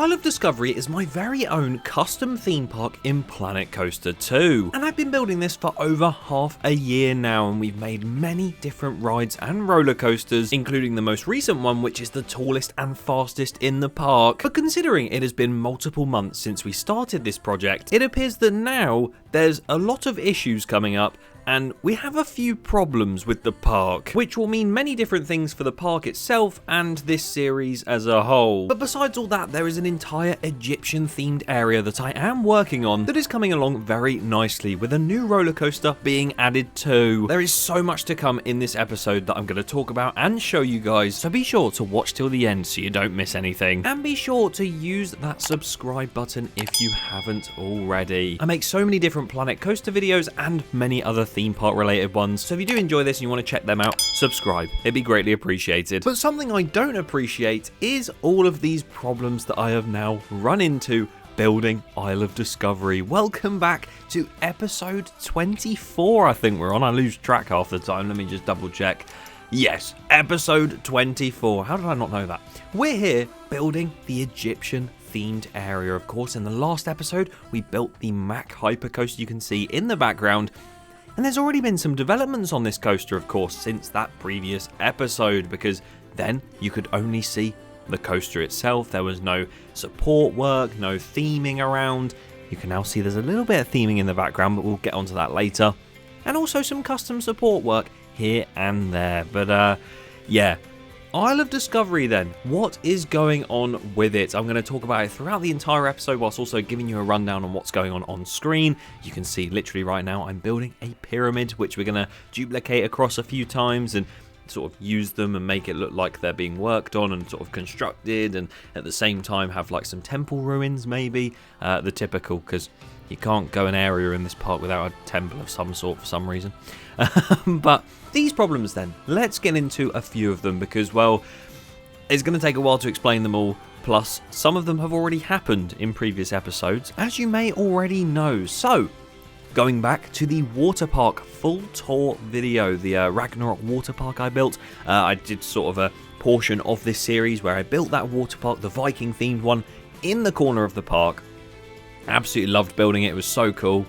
Isle of Discovery is my very own custom theme park in Planet Coaster 2, and I've been building this for over half a year now, and we've made many different rides and roller coasters, including the most recent one, which is the tallest and fastest in the park. But considering it has been multiple months since we started this project, it appears that now there's a lot of issues coming up, and we have a few problems with the park, which will mean many different things for the park itself and this series as a whole. But besides all that, there is an entire Egyptian themed area that I am working on that is coming along very nicely, with a new roller coaster being added too. There is so much to come in this episode that I'm going to talk about and show you guys, so be sure to watch till the end so you don't miss anything. And be sure to use that subscribe button if you haven't already. I make so many different Planet Coaster videos and many other theme park related ones, so if you do enjoy this and you want to check them out, subscribe. It'd be greatly appreciated. But something I don't appreciate is all of these problems that I have now run into building Isle of Discovery. Welcome back to episode 24, I think we're on. I lose track half the time. Let me just double check. Yes, episode 24. How did I not know that? We're here building the Egyptian themed area, of course. In the last episode, we built the Mack Hypercoaster you can see in the background. And there's already been some developments on this coaster, of course, since that previous episode, because then you could only see the coaster itself. There was no support work, no theming around. You can now see there's a little bit of theming in the background, but we'll get onto that later. And also some custom support work here and there. But yeah, Isle of Discovery then. What is going on with it? I'm going to talk about it throughout the entire episode, whilst also giving you a rundown on what's going on screen. You can see literally right now I'm building a pyramid, which we're going to duplicate across a few times and sort of use them and make it look like they're being worked on and sort of constructed, and at the same time have like some temple ruins maybe, the typical, because you can't go an area in this park without a temple of some sort for some reason. But these problems then, let's get into a few of them, because, well, it's going to take a while to explain them all, plus some of them have already happened in previous episodes, as you may already know. So, going back to the water park full tour video, the Ragnarok water park I built, I did sort of a portion of this series where I built that water park, the Viking themed one, in the corner of the park. Absolutely loved building it. It was so cool.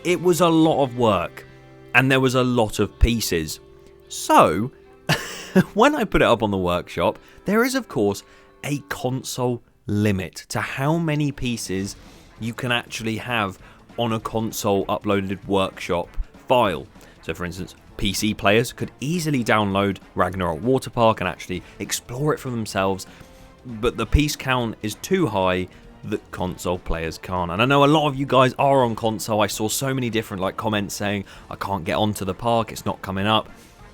It was a lot of work, and there was a lot of pieces. So, when I put it up on the workshop, there is, of course, a console limit to how many pieces you can actually have on a console uploaded workshop file. So, for instance, PC players could easily download Ragnarok Water Park and actually explore it for themselves, but the piece count is too high that console players can't. And I know a lot of you guys are on console. I saw so many different comments saying I can't get onto the park, it's not coming up.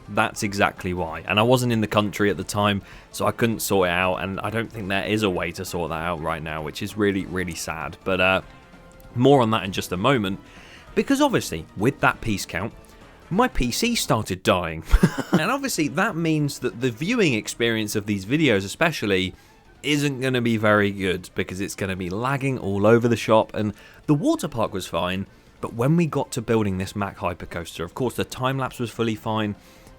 That's exactly why. And I wasn't in the country at the time, so I couldn't sort it out, and I don't think there is a way to sort that out right now, which is really, really sad. But more on that in just a moment, because obviously with that piece count, my PC started dying. And obviously that means that the viewing experience of these videos especially isn't going to be very good, because it's going to be lagging all over the shop. And the water park was fine, but when we got to building this Mack Hypercoaster, of course the time-lapse was fully fine.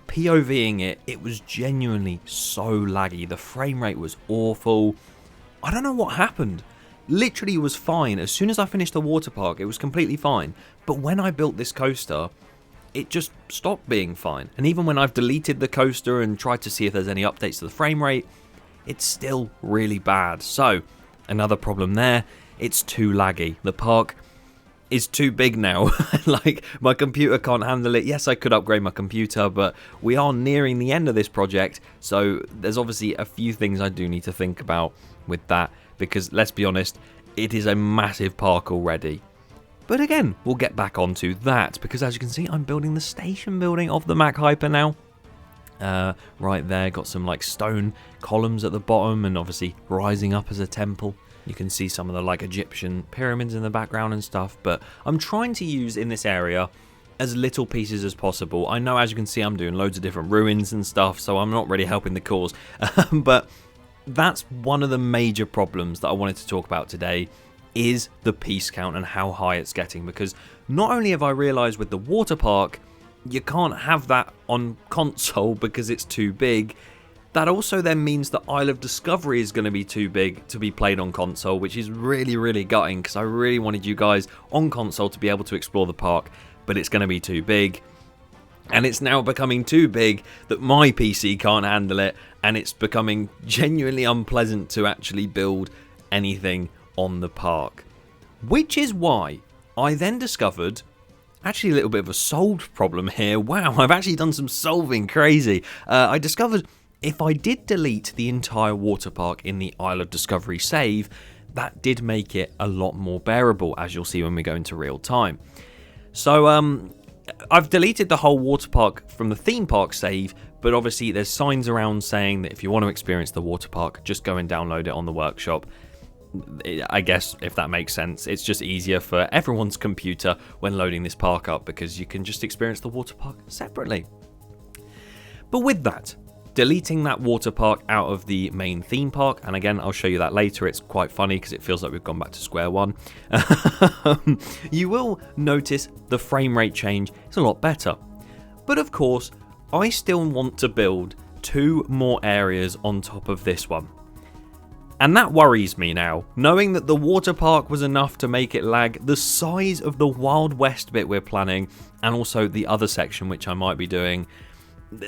POVing it, it was genuinely so laggy. The frame rate was awful. I don't know what happened. Literally was fine. As soon as I finished the water park, it was completely fine. But when I built this coaster, it just stopped being fine. And even when I've deleted the coaster and tried to see if there's any updates to the frame rate, it's still really bad. So, another problem there, it's too laggy. The park is too big now. My computer can't handle it. Yes, I could upgrade my computer, but we are nearing the end of this project, so there's obviously a few things I do need to think about with that, because let's be honest, it is a massive park already. But again, we'll get back onto that, because as you can see, I'm building the station building of the Mack Hyper now. Right there, got some stone columns at the bottom, and obviously rising up as a temple. You can see some of the Egyptian pyramids in the background and stuff, but I'm trying to use in this area as little pieces as possible. I know, as you can see, I'm doing loads of different ruins and stuff, so I'm not really helping the cause. But that's one of the major problems that I wanted to talk about today, is the piece count and how high it's getting, because not only have I realized with the water park, you can't have that on console because it's too big, That also then means that Isle of Discovery is going to be too big to be played on console, which is really, really gutting because I really wanted you guys on console to be able to explore the park, but it's going to be too big. And it's now becoming too big that my PC can't handle it, and it's becoming genuinely unpleasant to actually build anything on the park. Which is why I then discovered, actually a little bit of a solved problem here. Wow, I've actually done some solving, crazy. I discovered if I did delete the entire water park in the Isle of Discovery save, that did make it a lot more bearable, as you'll see when we go into real time. So, I've deleted the whole water park from the theme park save, but obviously there's signs around saying that if you want to experience the water park, just go and download it on the workshop. I guess, if that makes sense, it's just easier for everyone's computer when loading this park up because you can just experience the water park separately. But with that, deleting that water park out of the main theme park, and again, I'll show you that later, it's quite funny because it feels like we've gone back to square one. You will notice the frame rate change is a lot better. But of course, I still want to build 2 more areas on top of this one. And that worries me now, knowing that the water park was enough to make it lag, the size of the Wild West bit we're planning, and also the other section which I might be doing.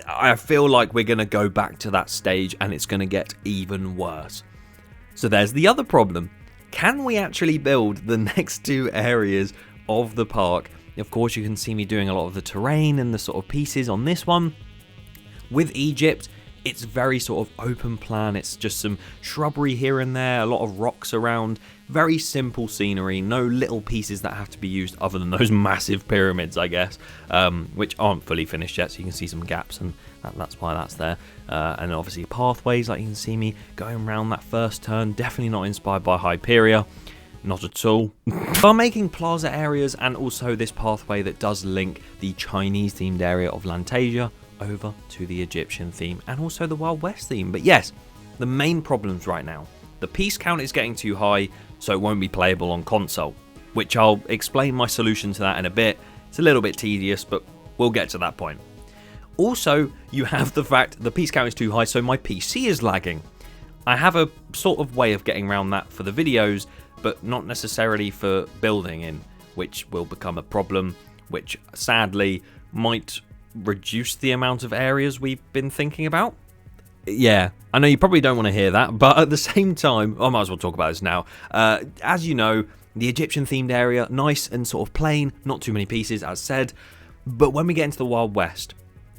I feel like we're going to go back to that stage and it's going to get even worse. So there's the other problem. Can we actually build the next 2 areas of the park? Of course, you can see me doing a lot of the terrain and the sort of pieces on this one. With Egypt, it's very sort of open plan. It's just some shrubbery here and there, a lot of rocks around, very simple scenery, no little pieces that have to be used other than those massive pyramids, I guess, which aren't fully finished yet, so you can see some gaps, and that's why that's there. And obviously pathways, like you can see me going around that first turn, definitely not inspired by Hyperia. Not at all. While making plaza areas and also this pathway that does link the Chinese themed area of Lantasia over to the Egyptian theme and also the Wild West theme. But yes, the main problems right now. The piece count is getting too high, so it won't be playable on console, which I'll explain my solution to that in a bit. It's a little bit tedious, but we'll get to that point. Also, you have the fact the piece count is too high, so my PC is lagging. I have a sort of way of getting around that for the videos, but not necessarily for building in, which will become a problem, which sadly might reduce the amount of areas we've been thinking about. Yeah, I know you probably don't want to hear that, but at the same time, I might as well talk about this now. As you know, the Egyptian themed area, nice and sort of plain, not too many pieces as said, but when we get into the Wild West,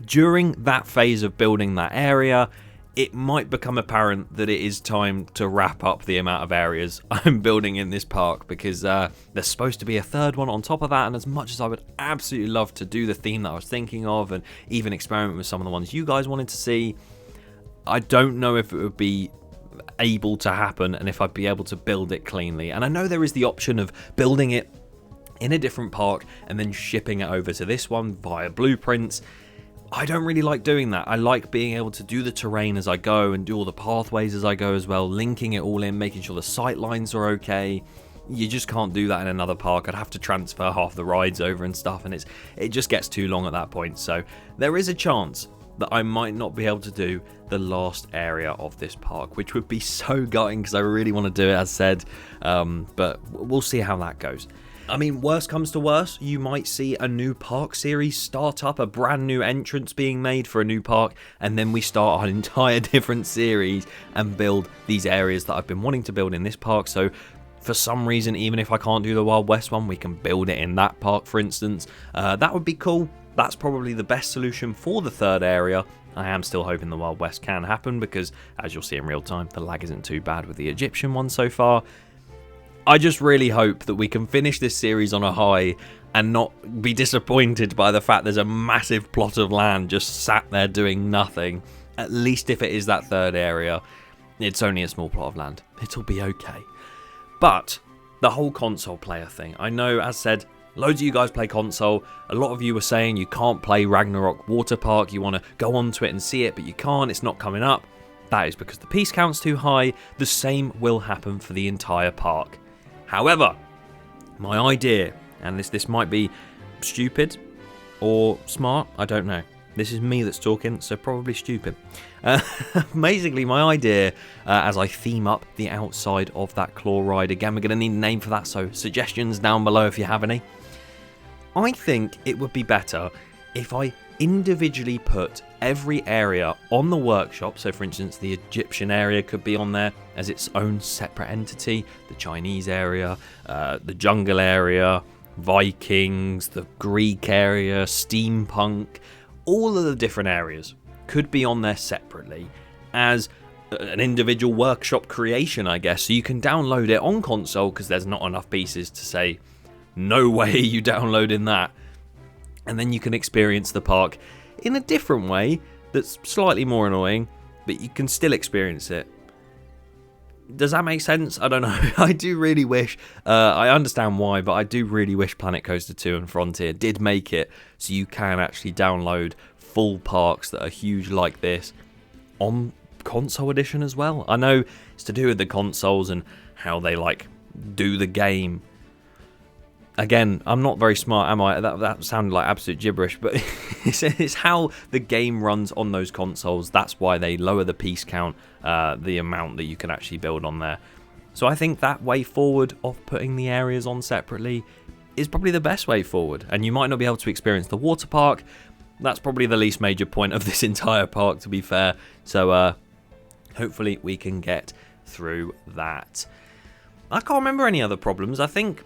during that phase of building that area, it might become apparent that it is time to wrap up the amount of areas I'm building in this park, because there's supposed to be a third one on top of that, and as much as I would absolutely love to do the theme that I was thinking of and even experiment with some of the ones you guys wanted to see, I don't know if it would be able to happen and if I'd be able to build it cleanly. And I know there is the option of building it in a different park and then shipping it over to this one via blueprints. I don't really like doing that. I like being able to do the terrain as I go and do all the pathways as I go as well, linking it all in, making sure the sight lines are okay. You just can't do that in another park. I'd have to transfer half the rides over and stuff, and it just gets too long at that point. So there is a chance that I might not be able to do the last area of this park, which would be so gutting because I really want to do it as said, but we'll see how that goes. I mean, worst comes to worst, you might see a new park series start up, a brand new entrance being made for a new park, and then we start an entire different series and build these areas that I've been wanting to build in this park. So for some reason, even if I can't do the Wild West one, we can build it in that park, for instance. That would be cool. That's probably the best solution for the third area. I am still hoping the Wild West can happen because, as you'll see in real time, the lag isn't too bad with the Egyptian one so far. I just really hope that we can finish this series on a high and not be disappointed by the fact there's a massive plot of land just sat there doing nothing. At least if it is that third area, it's only a small plot of land. It'll be okay. But the whole console player thing, I know, as said, loads of you guys play console. A lot of you were saying you can't play Ragnarok Water Park. You want to go onto it and see it, but you can't. It's not coming up. That is because the piece count's too high. The same will happen for the entire park. However, my idea, and this might be stupid or smart, I don't know, This is me that's talking, so probably stupid. Basically, my idea, as I theme up the outside of that claw ride, again, we're going to need a name for that, so suggestions down below if you have any. I think it would be better if I individually put every area on the workshop. So for instance, the Egyptian area could be on there as its own separate entity, the Chinese area, the jungle area, Vikings, the Greek area, steampunk, all of the different areas could be on there separately as an individual workshop creation, I guess. So you can download it on console because there's not enough pieces to say, no way you downloading that. And then you can experience the park in a different way that's slightly more annoying, but you can still experience it. Does that make sense? I don't know. I do really wish, I understand why, but I do really wish Planet Coaster 2 and Frontier did make it so you can actually download full parks that are huge like this on console edition as well. I know it's to do with the consoles and how they like do the game. Again, I'm not very smart, am I? That sounded like absolute gibberish, but it's how the game runs on those consoles. That's why they lower the piece count, the amount that you can actually build on there. So I think that way forward of putting the areas on separately is probably the best way forward. And you might not be able to experience the water park. That's probably the least major point of this entire park, to be fair. So hopefully we can get through that. I can't remember any other problems. I think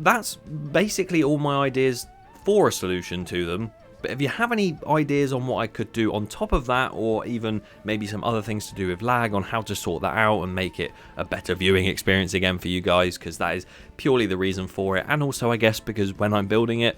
that's basically all my ideas for a solution to them. But if you have any ideas on what I could do on top of that, or even maybe some other things to do with lag, on how to sort that out and make it a better viewing experience again for you guys, because that is purely the reason for it. And also, I guess, because when I'm building it,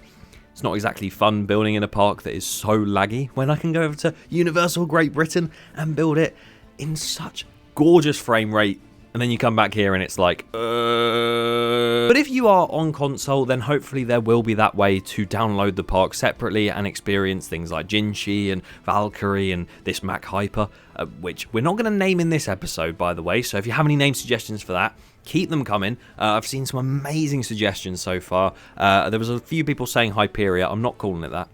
it's not exactly fun building in a park that is so laggy, when I can go over to Universal Great Britain and build it in such gorgeous frame rate. And then you come back here and it's like, But if you are on console, then hopefully there will be that way to download the park separately and experience things like Jinshi and Valkyrie and this Mac Hyper, which we're not going to name in this episode, by the way. So if you have any name suggestions for that, keep them coming. I've seen some amazing suggestions so far. There was a few people saying Hyperia. I'm not calling it that.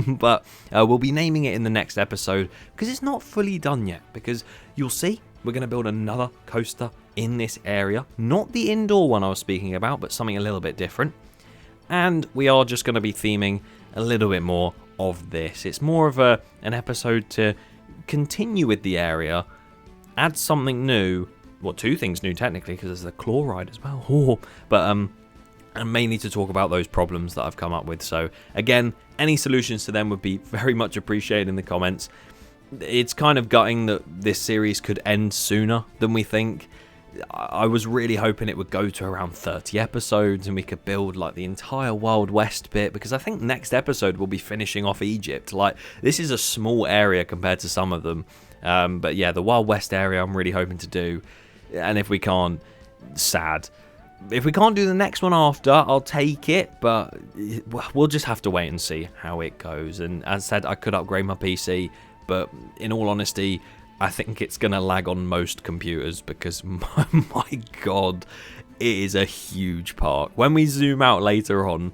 But we'll be naming it in the next episode because it's not fully done yet. Because you'll see, we're going to build another coaster in this area. Not the indoor one I was speaking about, but something a little bit different. And we are just going to be theming a little bit more of this. It's more of an episode to continue with the area, add something new. Well, two things new technically, because there's the claw ride as well. But and mainly to talk about those problems that I've come up with. So again, any solutions to them would be very much appreciated in the comments. It's kind of gutting that this series could end sooner than we think. I was really hoping it would go to around 30 episodes and we could build like the entire Wild West bit, because I think next episode we'll be finishing off Egypt. Like, this is a small area compared to some of them. But yeah, the Wild West area I'm really hoping to do. And if we can't, sad. If we can't do the next one after, I'll take it, but we'll just have to wait and see how it goes. And as I said, I could upgrade my PC, but in all honesty, I think it's going to lag on most computers because, my god, it is a huge park. When we zoom out later on,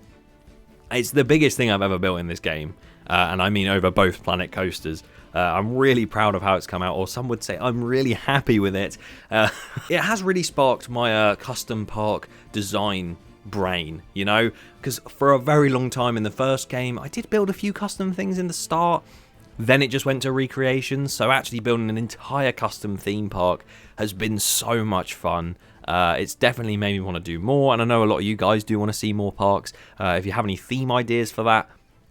it's the biggest thing I've ever built in this game. And I mean over both Planet Coasters. I'm really proud of how it's come out, or some would say I'm really happy with it. It has really sparked my custom park design brain, you know? Because for a very long time in the first game, I did build a few custom things in the start. Then it just went to recreations, so actually building an entire custom theme park has been so much fun. It's definitely made me want to do more, and I know a lot of you guys do want to see more parks. If you have any theme ideas for that,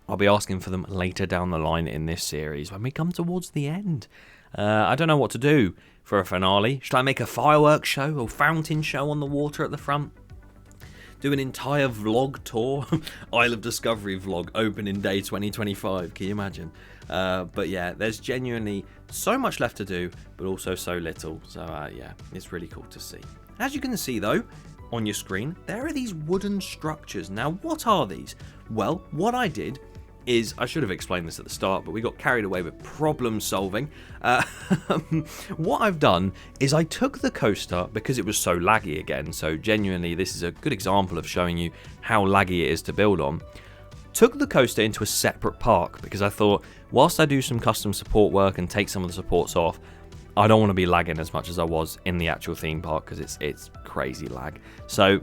I'll be asking for them later down the line in this series when we come towards the end. I don't know what to do for a finale. Should I make a fireworks show or fountain show on the water at the front? Do an entire vlog tour? Isle of Discovery vlog, opening day 2025, can you imagine? But yeah, there's genuinely so much left to do, but also so little. So yeah, it's really cool to see. As you can see though, on your screen, there are these wooden structures. Now, what are these? Well, what I did is, I should have explained this at the start, but we got carried away with problem solving. What I've done is I took the coaster, because it was so laggy again, so genuinely this is a good example of showing you how laggy it is to build on. took the coaster into a separate park because I thought, whilst I do some custom support work and take some of the supports off, I don't want to be lagging as much as I was in the actual theme park because it's crazy lag. So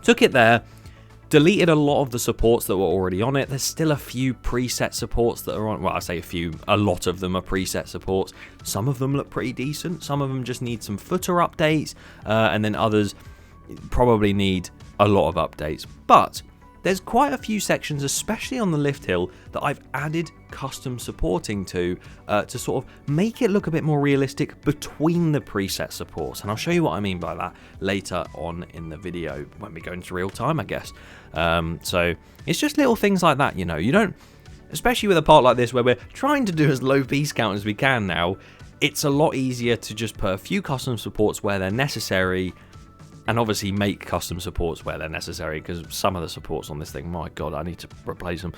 took it there, deleted a lot of the supports that were already on it. There's still a few preset supports that are on. Well, I say a few, a lot of them are preset supports. Some of them look pretty decent. Some of them just need some footer updates, and then others probably need a lot of updates. But there's quite a few sections, especially on the lift hill, that I've added custom supporting to sort of make it look a bit more realistic between the preset supports. And I'll show you what I mean by that later on in the video when we go into real time, I guess. So it's just little things like that, you know. You don't, especially with a part like this where we're trying to do as low piece count as we can now, it's a lot easier to just put a few custom supports where they're necessary. And obviously make custom supports where they're necessary, because some of the supports on this thing, my god, I need to replace them.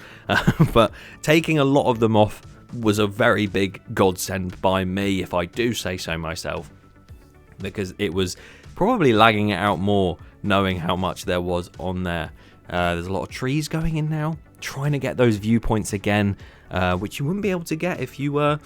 But taking a lot of them off was a very big godsend by me, if I do say so myself, because it was probably lagging it out more knowing how much there was on there. There's a lot of trees going in now, trying to get those viewpoints again, which you wouldn't be able to get if you were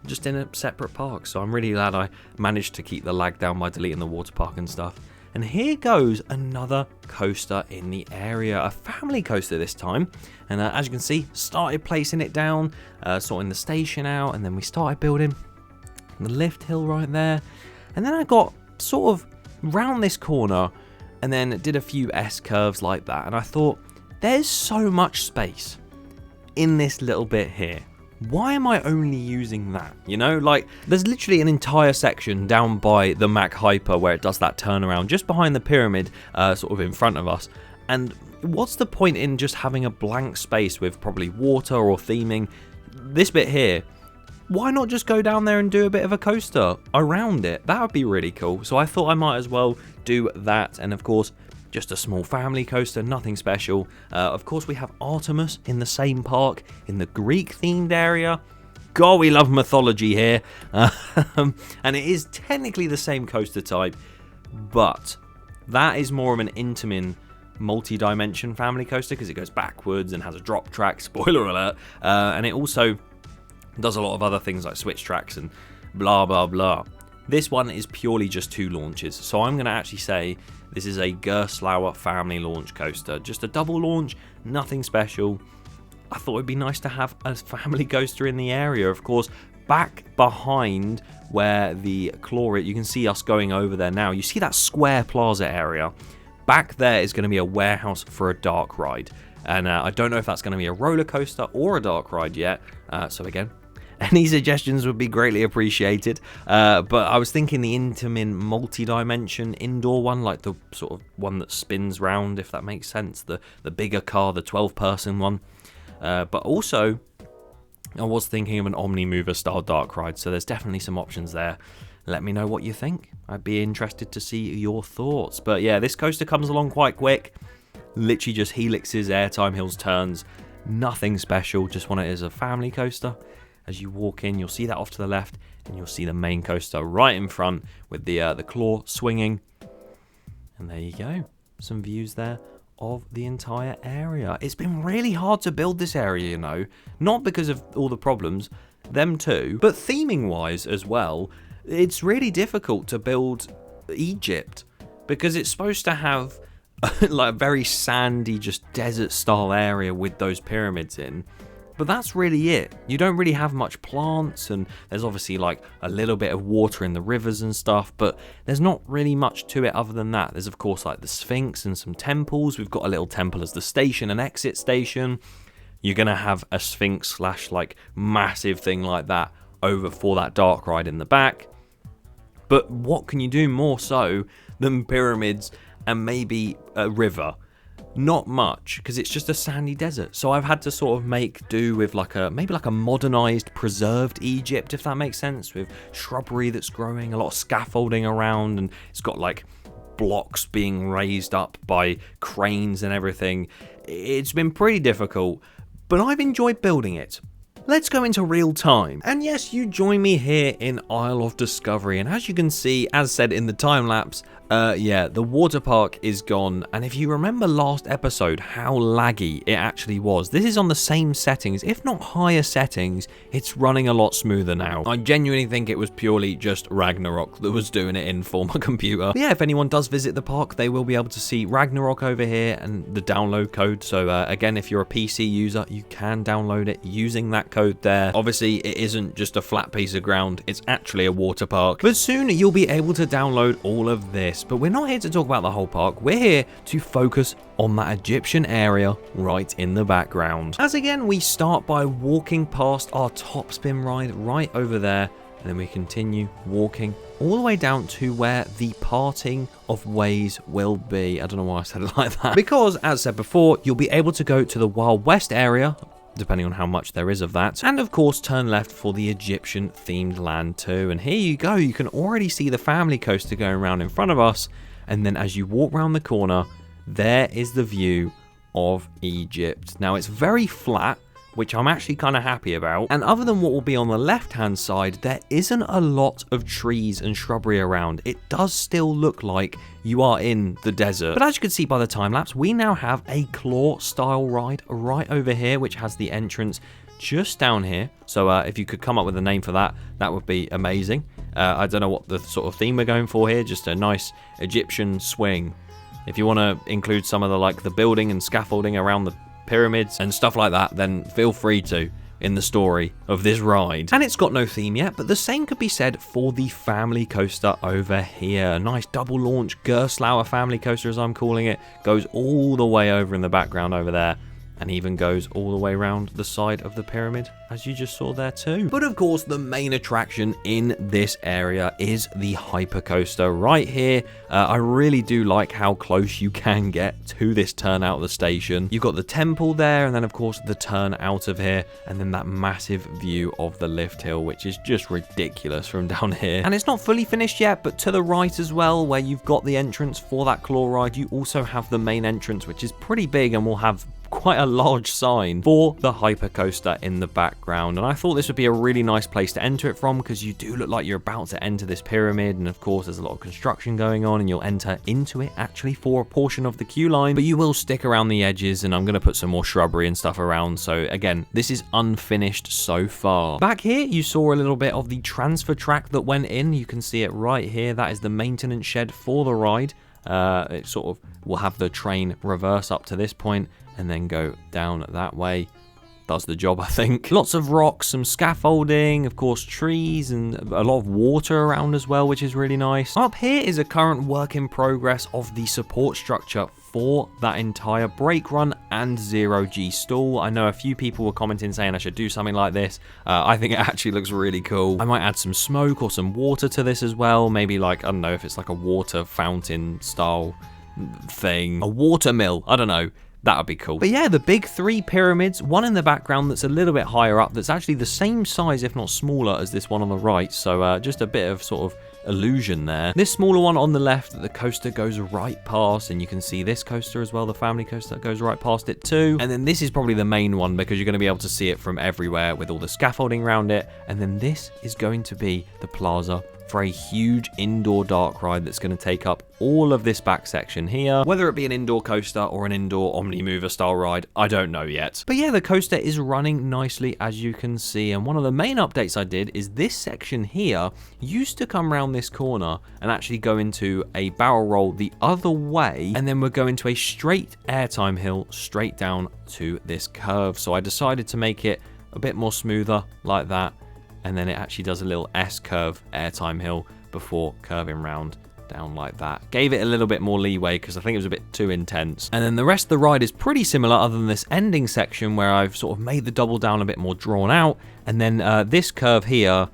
just in a separate park. So I'm really glad I managed to keep the lag down by deleting the water park and stuff. And here goes another coaster in the area, a family coaster this time. And as you can see, started placing it down, sorting the station out, and then we started building the lift hill right there. And then I got sort of round this corner and then did a few S-curves like that. And I thought, there's so much space in this little bit here. Why am I only using that? You know, like, there's literally an entire section down by the Mac Hyper where it does that turnaround just behind the pyramid, sort of in front of us. And what's the point in just having a blank space with probably water or theming? This bit here, why not just go down there and do a bit of a coaster around it? That would be really cool. So I thought I might as well do that. And of course, just a small family coaster, nothing special. Of course, we have Artemis in the same park, in the Greek-themed area. God, we love mythology here. And it is technically the same coaster type, but that is more of an Intamin multi-dimension family coaster because it goes backwards and has a drop track, spoiler alert. And it also does a lot of other things like switch tracks and blah, blah, blah. This one is purely just 2 launches, so I'm going to actually say this is a Gerstlauer family launch coaster. Just a double launch, nothing special. I thought it'd be nice to have a family coaster in the area. Of course, back behind where the Chlorid, you can see us going over there now. You see that square plaza area? Back there is going to be a warehouse for a dark ride. And I don't know if that's going to be a roller coaster or a dark ride yet. So again, any suggestions would be greatly appreciated. But I was thinking the Intamin multi-dimension indoor one, like the sort of one that spins round, if that makes sense. The bigger car, the 12-person one. But also, I was thinking of an Omni-Mover style dark ride, so there's definitely some options there. Let me know what you think. I'd be interested to see your thoughts. But yeah, this coaster comes along quite quick. Literally just helixes, airtime, hills, turns. Nothing special, just want it as a family coaster. As you walk in, you'll see that off to the left, and you'll see the main coaster right in front with the claw swinging. And there you go. Some views there of the entire area. It's been really hard to build this area, you know. Not because of all the problems, them too, but theming-wise as well. It's really difficult to build Egypt because it's supposed to have like a very sandy, just desert-style area with those pyramids in. But that's really it. You don't really have much plants, and there's obviously like a little bit of water in the rivers and stuff, but there's not really much to it other than that. There's of course like the Sphinx and some temples. We've got a little temple as the station and exit station. You're going to have a Sphinx slash like massive thing like that over for that dark ride in the back. But what can you do more so than pyramids and maybe a river? Not much, because it's just a sandy desert. So I've had to sort of make do with like maybe like a modernized, preserved Egypt, if that makes sense, with shrubbery that's growing, a lot of scaffolding around, and it's got like blocks being raised up by cranes and everything. It's been pretty difficult, but I've enjoyed building it. Let's go into real time. And yes, you join me here in Isle of Discovery. And as you can see, as said in the time lapse, Yeah, the water park is gone, and if you remember last episode how laggy it actually was, this is on the same settings, if not higher settings. It's running a lot smoother now. I genuinely think it was purely just Ragnarok that was doing it in for my computer. But yeah, if anyone does visit the park, they will be able to see Ragnarok over here and the download code. So again, if you're a PC user, you can download it using that code there. Obviously, it isn't just a flat piece of ground, it's actually a water park. But soon you'll be able to download all of this. But we're not here to talk about the whole park, we're here to focus on that Egyptian area right in the background. As again, we start by walking past our top spin ride right over there, and then we continue walking all the way down to where the parting of ways will be. I don't know why I said it like that. Because, as said before, you'll be able to go to the Wild West area, depending on how much there is of that, and of course turn left for the Egyptian themed land too. And here you go, you can already see the family coaster going around in front of us, and then as you walk around the corner, there is the view of Egypt. Now it's very flat, which I'm actually kind of happy about, and other than what will be on the left hand side, there isn't a lot of trees and shrubbery around. It does still look like you are in the desert, but as you can see by the time lapse, we now have a claw style ride right over here, which has the entrance just down here. So if you could come up with a name for that, that would be amazing. I don't know what the sort of theme we're going for here, just a nice Egyptian swing. If you want to include some of the building and scaffolding around the pyramids and stuff like that, then feel free to in the story of this ride. And it's got no theme yet, but the same could be said for the family coaster over here. A nice double launch Gerstlauer family coaster, as I'm calling it, goes all the way over in the background over there, and even goes all the way around the side of the pyramid, as you just saw there too. But of course, the main attraction in this area is the hypercoaster right here. I really do like how close you can get to this turn out of the station. You've got the temple there, and then of course the turn out of here, and then that massive view of the lift hill, which is just ridiculous from down here. And it's not fully finished yet, but to the right as well, where you've got the entrance for that claw ride, you also have the main entrance, which is pretty big and will have quite a large sign for the hypercoaster in the background. And I thought this would be a really nice place to enter it from, because you do look like you're about to enter this pyramid, and of course there's a lot of construction going on, and you'll enter into it actually for a portion of the queue line, but you will stick around the edges, and I'm going to put some more shrubbery and stuff around. So again, this is unfinished so far. Back here you saw a little bit of the transfer track that went in. You can see it right here. That is the maintenance shed for the ride. It sort of will have the train reverse up to this point and then go down that way. Does the job, I think. Lots of rocks, some scaffolding, of course trees, and a lot of water around as well, which is really nice. Up here is a current work in progress of the support structure for that entire brake run and zero-G stall. I know a few people were commenting saying I should do something like this. I think it actually looks really cool. I might add some smoke or some water to this as well. Maybe I don't know if it's like a water fountain style thing. A water mill, I don't know. That would be cool. But yeah, the big three pyramids, one in the background that's a little bit higher up, that's actually the same size, if not smaller, as this one on the right. So just a bit of sort of illusion there. This smaller one on the left, the coaster goes right past, and you can see this coaster as well, the family coaster, goes right past it too. And then this is probably the main one, because you're going to be able to see it from everywhere with all the scaffolding around it. And then this is going to be the plaza for a huge indoor dark ride that's going to take up all of this back section here. Whether it be an indoor coaster or an indoor Omni-Mover style ride, I don't know yet. But yeah, the coaster is running nicely, as you can see. And one of the main updates I did is this section here used to come around this corner and actually go into a barrel roll the other way, and then we're going to a straight airtime hill straight down to this curve. So I decided to make it a bit more smoother like that, and then it actually does a little S-curve airtime hill before curving round down like that. Gave it a little bit more leeway because I think it was a bit too intense. And then the rest of the ride is pretty similar, other than this ending section where I've sort of made the double down a bit more drawn out. And then this curve here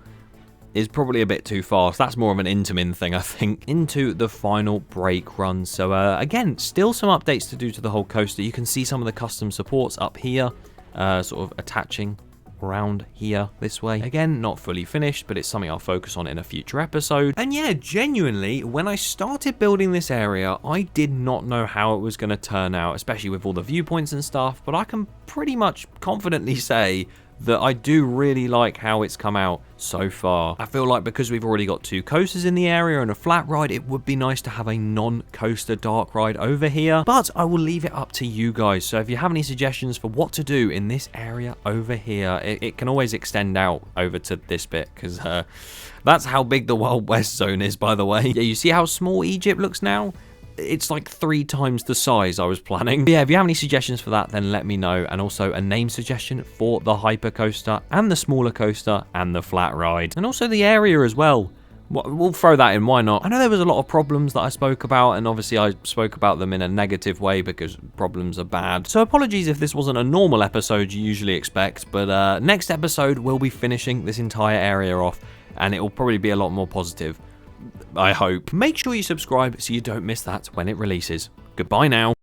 is probably a bit too fast. That's more of an Intamin thing, I think, into the final brake run. So again, still some updates to do to the whole coaster. You can see some of the custom supports up here, sort of attaching around here this way. Again, not fully finished, but it's something I'll focus on in a future episode. And yeah, genuinely, when I started building this area, I did not know how it was going to turn out, especially with all the viewpoints and stuff, but I can pretty much confidently say that I do really like how it's come out so far. I feel like because we've already got 2 coasters in the area and a flat ride, it would be nice to have a non-coaster dark ride over here, but I will leave it up to you guys. So if you have any suggestions for what to do in this area over here, it can always extend out over to this bit, because that's how big the Wild West zone is, by the way. Yeah, you see how small Egypt looks now? It's like 3 times the size I was planning. But yeah, if you have any suggestions for that, then let me know. And also a name suggestion for the hyper coaster and the smaller coaster and the flat ride. And also the area as well. We'll throw that in, why not? I know there was a lot of problems that I spoke about, and obviously I spoke about them in a negative way because problems are bad. So apologies if this wasn't a normal episode you usually expect, but next episode we'll be finishing this entire area off, and it will probably be a lot more positive. I hope. Make sure you subscribe so you don't miss that when it releases. Goodbye now.